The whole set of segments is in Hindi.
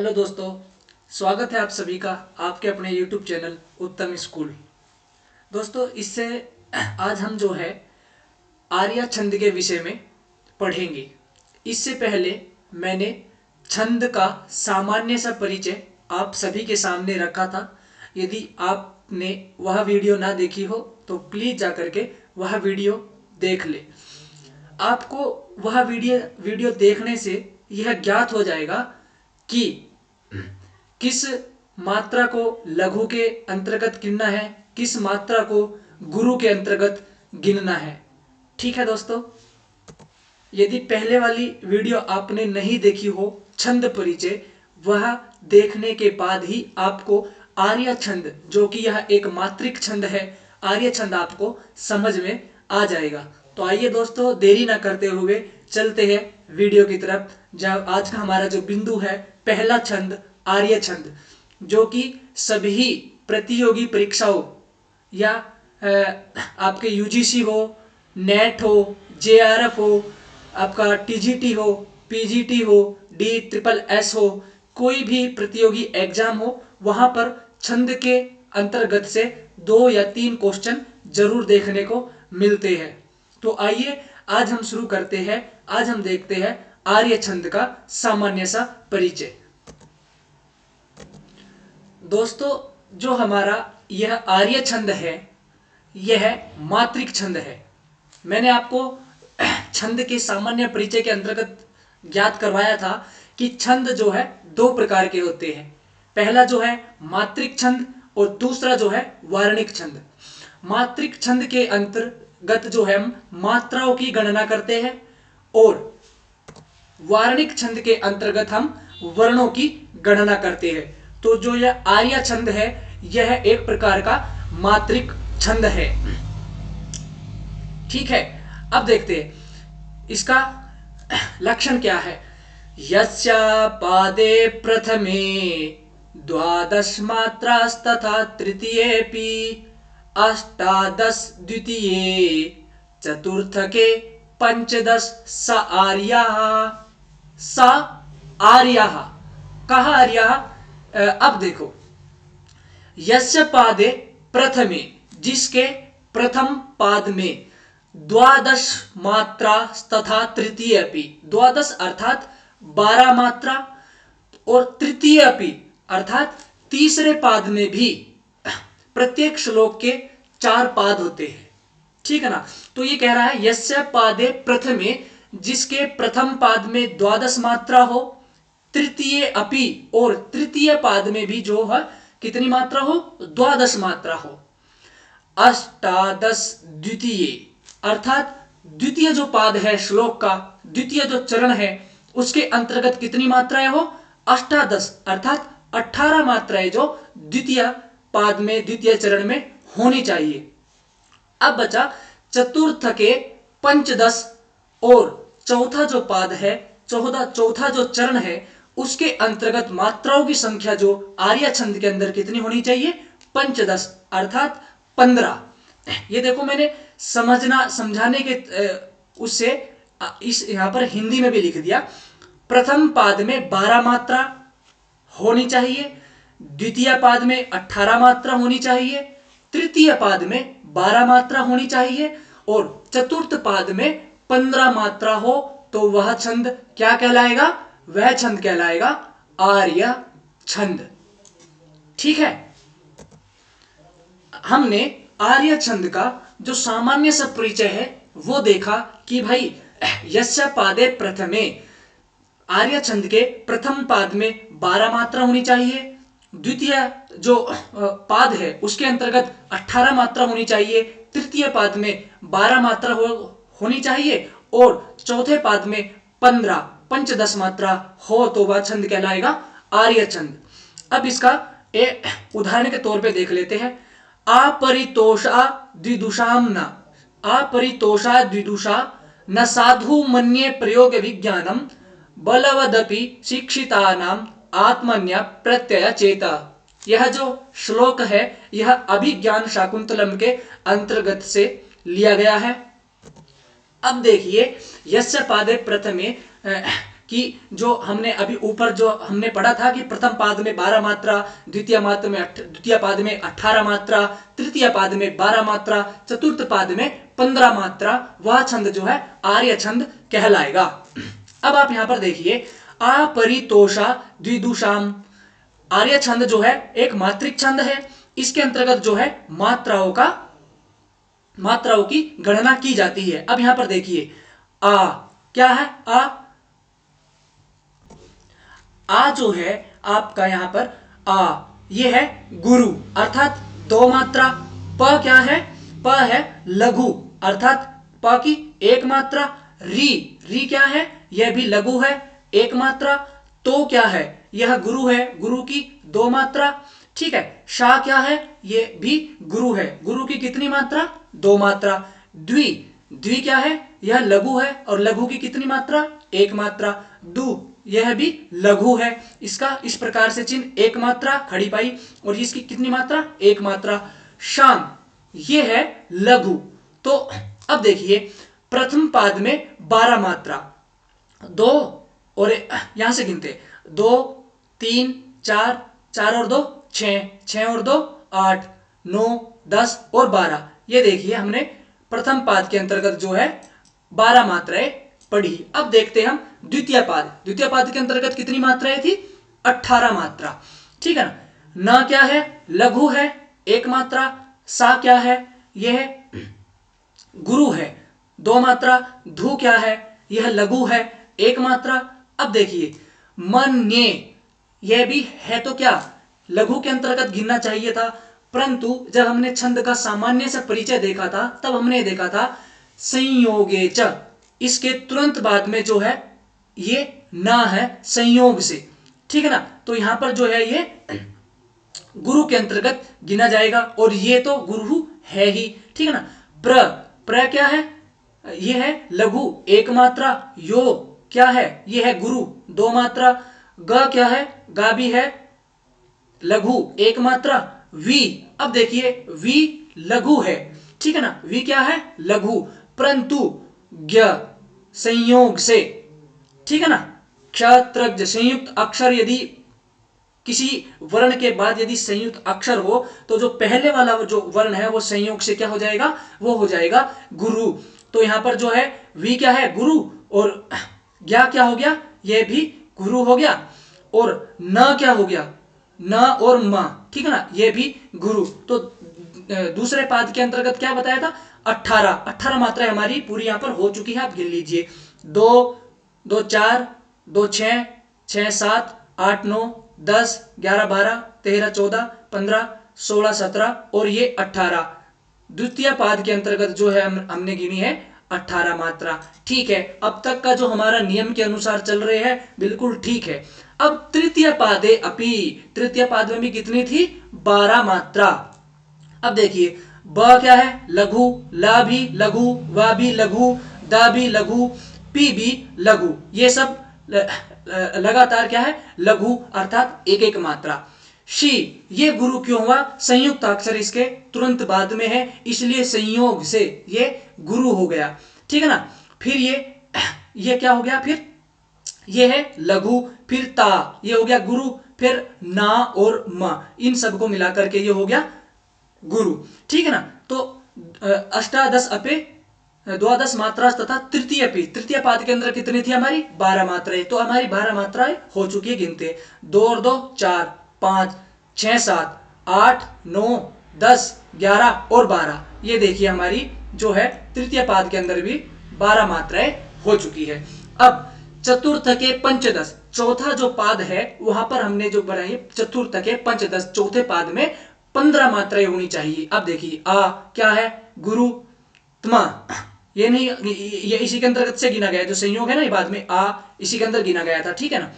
हेलो दोस्तों, स्वागत है आप सभी का आपके अपने YouTube चैनल उत्तम स्कूल। दोस्तों, इससे आज हम जो है आर्या छंद के विषय में पढ़ेंगे। इससे पहले मैंने छंद का सामान्य सा परिचय आप सभी के सामने रखा था। यदि आपने वह वीडियो ना देखी हो तो प्लीज़ जा करके वह वीडियो देख ले। आपको वह वीडियो देखने से यह ज्ञात हो जाएगा कि किस मात्रा को लघु के अंतर्गत गिनना है, किस मात्रा को गुरु के अंतर्गत गिनना है। ठीक है दोस्तों, यदि पहले वाली वीडियो आपने नहीं देखी हो छंद परिचय, वह देखने के बाद ही आपको आर्य छंद, जो कि यह एक मात्रिक छंद है, आर्य छंद आपको समझ में आ जाएगा। तो आइए दोस्तों, देरी ना करते हुए चलते हैं वीडियो की तरफ। जब आज का हमारा जो बिंदु है, पहला छंद आर्य छंद, जो कि सभी प्रतियोगी परीक्षाओं या आपके यूजीसी हो, नेट हो, जेआरएफ हो, आपका टीजीटी हो, पीजीटी हो, DSSS हो, कोई भी प्रतियोगी एग्जाम हो, वहां पर छंद के अंतर्गत से 2 या 3 क्वेश्चन जरूर देखने को मिलते हैं। तो आइए आज हम शुरू करते हैं। आज हम देखते हैं आर्य छंद का सामान्य सा परिचय। दोस्तों, जो हमारा यह आर्य छंद है, यह मात्रिक छंद है। मैंने आपको छंद के सामान्य परिचय के अंतर्गत ज्ञात करवाया था कि छंद जो है 2 प्रकार के होते हैं। पहला जो है मात्रिक छंद और दूसरा जो है वार्णिक छंद। मात्रिक छंद के अंतर्गत जो है हम मात्राओं की गणना करते हैं और वार्णिक छंद के अंतर्गत हम वर्णों की गणना करते हैं। तो जो यह आर्य छंद है, यह एक प्रकार का मात्रिक छंद है। ठीक है, अब देखते हैं इसका लक्षण क्या है। यस्य पादे प्रथमे द्वादश मात्रास्तथा तृतीयेऽपि अष्टादश द्वितीये चतुर्थके पंचदश स आर्याः। स आर्याः, कहा आर्याः? अब देखो, यस्य पादे प्रथमे, जिसके प्रथम पाद में द्वादश मात्रा तथा तृतीय अपि, द्वादश अर्थात 12 मात्रा और तृतीय अपि अर्थात तीसरे पाद में भी प्रत्येक श्लोक के 4 पाद होते हैं। ठीक है ना। तो ये कह रहा है यस्य पादे प्रथमे, जिसके प्रथम पाद में द्वादश मात्रा हो, तृतीय अपि, और तृतीय पाद में भी जो है कितनी मात्रा हो? द्वादश मात्रा हो। अष्टादश द्वितीय, अर्थात द्वितीय जो पाद है श्लोक का, द्वितीय जो चरण है, उसके अंतर्गत कितनी मात्राएं हो? अष्टादश, अर्थात 18 मात्राएं जो द्वितीय पाद में, द्वितीय चरण में होनी चाहिए। अब बचा चतुर्थ के पंचदश, और चौथा जो पाद है, चौथा जो चरण है, उसके अंतर्गत मात्राओं की संख्या जो आर्य छंद के अंदर कितनी होनी चाहिए? पंचदश, अर्थात 15। ये देखो, मैंने समझाने के उससे इस यहां पर हिंदी में भी लिख दिया। प्रथम पाद में 12 मात्रा होनी चाहिए, द्वितीय पाद में 18 मात्रा होनी चाहिए, तृतीय पाद में 12 मात्रा होनी चाहिए और चतुर्थ पाद में 15 मात्रा हो, तो वह छंद क्या कहलाएगा? वह छंद कहलाएगा आर्य छंद। ठीक है, हमने आर्य छंद का जो सामान्य सा परिचय है वो देखा कि भाई यस्य पादे प्रथमे, आर्य छंद के प्रथम पाद में 12 मात्रा होनी चाहिए, द्वितीय जो पाद है उसके अंतर्गत 18 मात्रा होनी चाहिए, तृतीय पाद में 12 मात्रा होनी चाहिए और चौथे पाद में 15 पंचदश मात्रा हो, तो वह छंद कहलाएगा आर्य छंद। अब इसका एक उदाहरण के तौर पे देख लेते हैं। अपरितोषा द्विदुषाम न, अपरितोषा द्विदुषा न साधु मन्ये प्रयोग विज्ञानम बलवदपि शिक्षितानाम आत्मन्य प्रत्यय चेता। यह जो श्लोक है, यह अभिज्ञान शाकुंतलम के अंतर्गत से लिया गया है। अब देखिए, यस्य पादे प्रथमे कि जो हमने अभी ऊपर जो हमने पढ़ा था कि प्रथम पाद में 12 मात्रा, द्वितीय पाद में 18 मात्रा, तृतीय पाद में 12 मात्रा, चतुर्थ पाद में 15 मात्रा, वह छंद जो है आर्य छंद कहलाएगा। अब आप यहां पर देखिए, अपरितोषा द्विदुषाम, आर्य छंद जो है एक मात्रिक छंद है। इसके अंतर्गत जो है मात्राओं की गणना की जाती है। अब यहां पर देखिए, आ क्या है, आ जो है आपका यहां पर ये है गुरु अर्थात 2 मात्रा। प क्या है, प है लघु अर्थात प की 1 मात्रा। री क्या है, यह भी लघु है, 1 मात्रा। तो क्या है, यह गुरु है, गुरु की 2 मात्रा। ठीक है। शा क्या है, यह भी गुरु है, गुरु की कितनी मात्रा, 2 मात्रा। द्वि क्या है, यह लघु है और लघु की कितनी मात्रा, 1 मात्रा। दु यह भी लघु है, इसका इस प्रकार से चिन्ह 1 मात्रा खड़ी पाई और इसकी कितनी मात्रा, 1 मात्रा। शाम ये है लघु। तो अब देखिए, प्रथम पाद में 12 मात्रा, 2 और यहां से गिनते 2 3 4, 4 और 2 6, 6 और 2 8, 9 10 और 12। ये देखिए हमने प्रथम पाद के अंतर्गत जो है 12 मात्राएं पढ़ी। अब देखते हैं हम द्वितीय पाद के अंतर्गत कितनी मात्राएं थी, 18 मात्रा। ठीक है ना। न क्या है, लघु है, 1 मात्रा। सा क्या है, यह गुरु है, 2 मात्रा। धू क्या है, यह लघु है, 1 मात्रा। अब देखिए मन्ये, यह भी है तो क्या, लघु के अंतर्गत गिनना चाहिए था, परंतु जब हमने छंद का सामान्य से परिचय देखा था तब हमने देखा था संयोगे च, इसके तुरंत बाद में जो है ये ना है संयोग से। ठीक है ना। तो यहां पर जो है ये गुरु के अंतर्गत गिना जाएगा और ये तो गुरु है ही। ठीक है ना। प्र क्या है, ये है लघु, 1 मात्रा। यो क्या है, ये है गुरु, 2 मात्रा। ग क्या है, गा भी है लघु, 1 मात्रा। वी, अब देखिए वी लघु है। ठीक है ना। वी क्या है, लघु, परंतु ज्ञ संयोग से। ठीक है ना। क्षत्रज्ञ संयुक्त अक्षर, यदि किसी वर्ण के बाद यदि संयुक्त अक्षर हो तो जो पहले वाला जो वर्ण है वो संयोग से क्या हो जाएगा, वो हो जाएगा गुरु। तो यहां पर जो है वी क्या है, गुरु, और ज्ञा क्या हो गया, यह भी गुरु हो गया। और न क्या हो गया, न और म, ठीक है ना, यह भी गुरु। तो दूसरे पाद के अंतर्गत क्या बताया था, 18 मात्राएं हमारी पूरी यहां पर हो चुकी है। आप गिन लीजिए, 2 2 4, 2 6, 6 7, 8 9 10 11 12 13 14 15 16 17 और ये 18। द्वितीय पाद के अंतर्गत जो है हमने गिनी है 18 मात्रा। ठीक है। अब तक का जो हमारा नियम के अनुसार चल रहे हैं बिल्कुल ठीक है। अब तृतीय पादे अपि, तृतीय पाद में भी कितनी थी, 12 मात्रा। अब देखिए, ब क्या है, लघु, ला भी लघु, वा भी लघु, दा भी लघु, पी भी लघु, ये सब लगातार क्या है, लघु अर्थात 1 मात्रा। शी, ये गुरु क्यों हुआ, संयुक्त अक्षर इसके तुरंत बाद में है, इसलिए संयोग से ये गुरु हो गया। ठीक है ना। फिर ये क्या हो गया, फिर ये है लघु, फिर ता, ये हो गया गुरु, फिर ना और म, इन सबको मिलाकर के ये हो गया गुरु। ठीक है ना। तो अष्टादश अपे द्वादश मात्रा तथा तृतीय पाद के अंदर कितनी थी हमारी, 12 मात्राएं। तो हमारी 12 मात्राएं हो चुकी है, गिनते 2 और 2 4 5 6 7 8 9 10 11 और 12। ये देखिए हमारी जो है तृतीय पाद के अंदर भी 12 मात्राएं हो चुकी है। अब चतुर्थ के पंचदश, चौथा जो पाद है वहां पर हमने जो बनाई चतुर्थ के पंचदश, चौथे पाद में 15 मात्राएं होनी चाहिए। अब देखिए, आ क्या है, गुरु, त्मा, ये नहीं, ये इसी के अंतर्गत से गिना गया, जो संयोग है ना ये बाद में आ इसी के अंदर गिना गया था। ठीक है ना।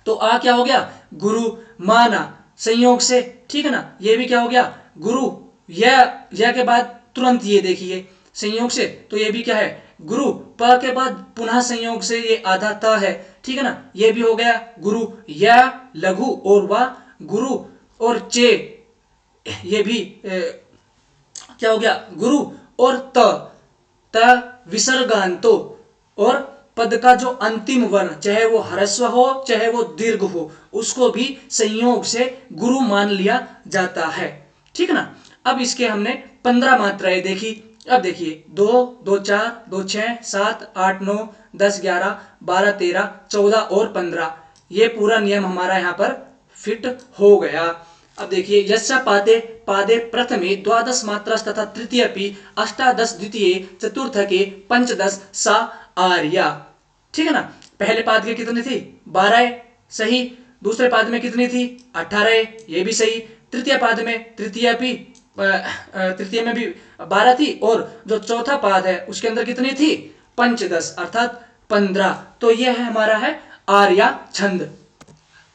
तो आ क्या हो गया, गुरु, माना संयोग से। ठीक है ना। ये भी क्या हो गया, गुरु, यह के बाद तुरंत ये देखिए संयोग से, तो ये भी क्या है, गुरु। प के बाद पुनः संयोग से ये आधा त है। ठीक है ना। ये भी हो गया गुरु, या लघु और वा गुरु, और चे ये भी क्या हो गया, गुरु, और त विसर्गांतो, और पद का जो अंतिम वर्ण, चाहे वो ह्रस्व हो चाहे वो दीर्घ हो, उसको भी संयोग से गुरु मान लिया जाता है। ठीक ना। अब इसके हमने 15 मात्राएं देखी। अब देखिए 2, 2 4, 2 6, 7 8 9 10 11 12 13 14 और 15, ये पूरा नियम हमारा यहाँ पर फिट हो गया। अब देखिए यस्या पादे पादे प्रथमे द्वादश मात्रास तथा तृतीयपि अष्टादश द्वितीय चतुर्थके पंचदश सा आर्या। ठीक है ना। पहले पाद के कितनी थी? 12, सही। दूसरे पाद में कितनी थी? 18, ये भी सही। तृतीय पाद में तृतीय में भी 12 थी, और जो चौथा पाद है उसके अंदर कितनी थी? पंचदश अर्थात 15। तो यह है हमारा है आर्या छंद।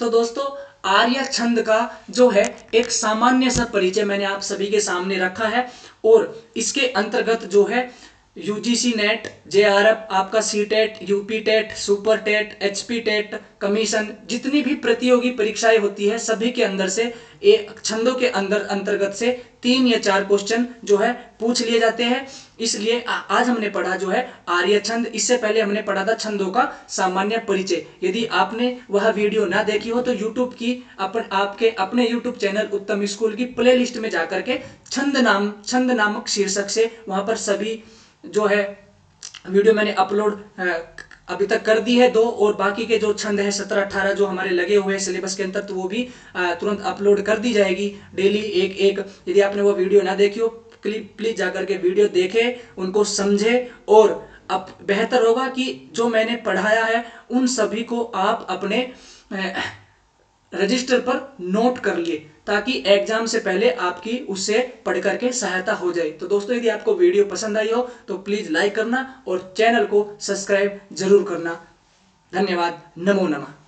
तो दोस्तों आर्या छंद का जो है एक सामान्य सा परिचय मैंने आप सभी के सामने रखा है, और इसके अंतर्गत जो है यूजीसी नेट, जेआरएफ, आपका CTET, UP TET, super TET, HP TET, commission, जितनी भी प्रतियोगी परीक्षाएं होती है सभी के अंदर से छंदों के अंतर्गत से 3 या 4 क्वेश्चन जो है पूछ लिए जाते हैं। इसलिए आज हमने पढ़ा जो है आर्य छंद। इससे पहले हमने पढ़ा था छंदों का सामान्य परिचय। यदि आपने वह वीडियो ना देखी हो तो यूट्यूब की आपके अपने यूट्यूब चैनल उत्तम स्कूल की प्लेलिस्ट में जाकर के छंद नामक शीर्षक से वहां पर सभी जो है वीडियो मैंने अपलोड अभी तक कर दी है 2, और बाकी के जो छंद है 17-18 जो हमारे लगे हुए हैं सिलेबस के अंदर, तो वो भी तुरंत अपलोड कर दी जाएगी डेली एक एक। यदि आपने वो वीडियो ना देखी हो प्लीज जाकर के वीडियो देखें, उनको समझे, और अब बेहतर होगा कि जो मैंने पढ़ाया है उन सभी को आप अपने रजिस्टर पर नोट कर लिए, ताकि एग्जाम से पहले आपकी उससे पढ़ करके सहायता हो जाए। तो दोस्तों यदि आपको वीडियो पसंद आई हो तो प्लीज लाइक करना और चैनल को सब्सक्राइब जरूर करना। धन्यवाद। नमो नमः।